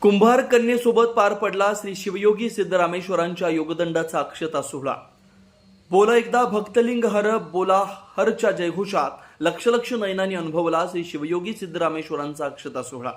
कुंभार कन्येसोबत पार पडला श्री शिवयोगी सिद्धरामेश्वरांच्या योगदंडाचा अक्षता सोहळा। बोला एकदा भक्तलिंग हर बोला हरच्या जयघोषात लक्ष लक्ष नयनांनी अनुभवला श्री शिवयोगी सिद्धरामेश्वरांचा अक्षता सोहळा।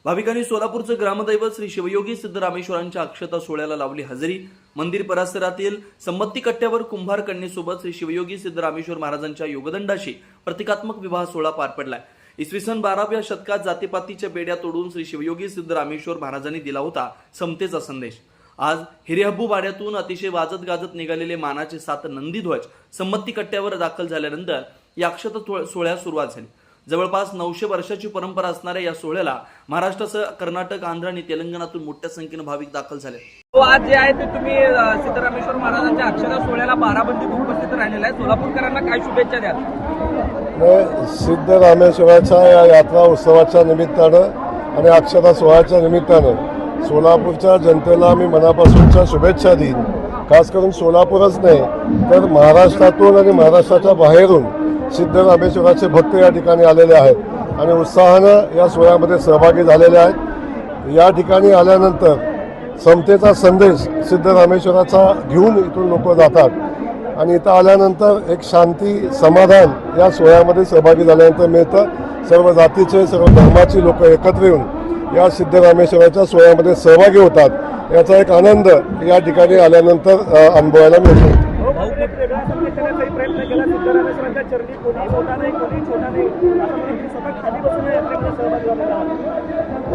भाविकांनी सोलापूरचं ग्रामदैवत श्री शिवयोगी सिद्धरामेश्वरांच्या अक्षता सोहळ्याला लावली हजेरी। मंदिर परिसरातील संमती कट्ट्यावर कुंभार कन्येसोबत श्री शिवयोगी सिद्धरामेश्वर महाराजांच्या योगदंडाशी प्रतिकात्मक विवाह सोहळा पार पडलाय। इसवी सन 12व्या शतकात जातीपातीच्या बेड्या तोडून श्री शिवयोगी सिद्धरामेश्वर महाराजांनी दिला होता समतेचा संदेश। आज हिरेहब्बू वाड्यातून अतिशय वाजत गाजत निघालेले मानाचे 7 नंदीध्वज संमती कट्ट्यावर दाखल झाल्यानंतर या अक्षता सोहळ्यास सुरुवात झाली। जवळपास 900 वर्षाची परंपरा असणाऱ्या या सोहळ्याला महाराष्ट्रासह कर्नाटक, आंध्र आणि तेलंगणातून मोठ्या संख्येने भाविक दाखल झाले। आज जे आहे ते तुम्ही सिद्धरामेश्वर महाराजांच्या अक्षता सोहळ्याला बाराबंदीत उपस्थित राहिलेला आहे। सोलापूरकरांना काय शुभेच्छा द्याल? सिद्धरामेश्वराच्या या यात्रा उत्सवाच्या निमित्तानं आणि अक्षता सोहळ्याच्या निमित्तानं सोलापूरच्या जनतेला मी मनापासूनच्या शुभेच्छा देईन। खास करून सोलापूरच नाही तर महाराष्ट्रातून आणि महाराष्ट्राच्या बाहेरून सिद्धरामेश्वराचे भक्त या ठिकाणी आलेले आहेत आणि उत्साहानं या सोहळ्यामध्ये सहभागी झालेले आहेत। या ठिकाणी आल्यानंतर समतेचा संदेश सिद्धरामेश्वराचा घेऊन इथून लोक जातात आणि इथं आल्यानंतर एक शांती, समाधान या सोहळ्यामध्ये सहभागी झाल्यानंतर मिळतं। सर्व जातीचे, सर्व धर्माची लोक एकत्र येऊन या सिद्धरामेश्वराच्या सोहळ्यामध्ये सहभागी होतात। याचा एक आनंद या ठिकाणी आल्यानंतर अनुभवायला मिळतो।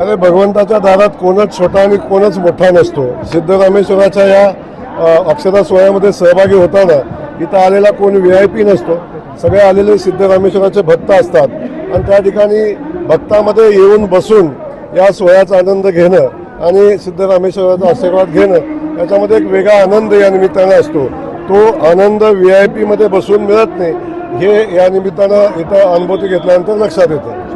अरे भगवंताच्या दारात कोणच छोटा आणि कोणच मोठा नसतो। सिद्धरामेश्वराच्या या अक्षता सोहळ्यामध्ये सहभागी होताना इथं आलेला कोण VIP नसतो। सगळे आलेले सिद्धरामेश्वराचे भक्त असतात आणि त्या ठिकाणी भक्तामध्ये येऊन बसून या सोहळ्याचा आनंद घेणं आणि सिद्धरामेश्वराचा आशीर्वाद घेणं याच्यामध्ये एक वेगळा आनंद या निमित्तानं असतो। तो आनंद VIP मध्ये बसून मिळत नाही, हे या निमित्तानं इथं अनुभूती घेतल्यानंतर लक्षात येतं।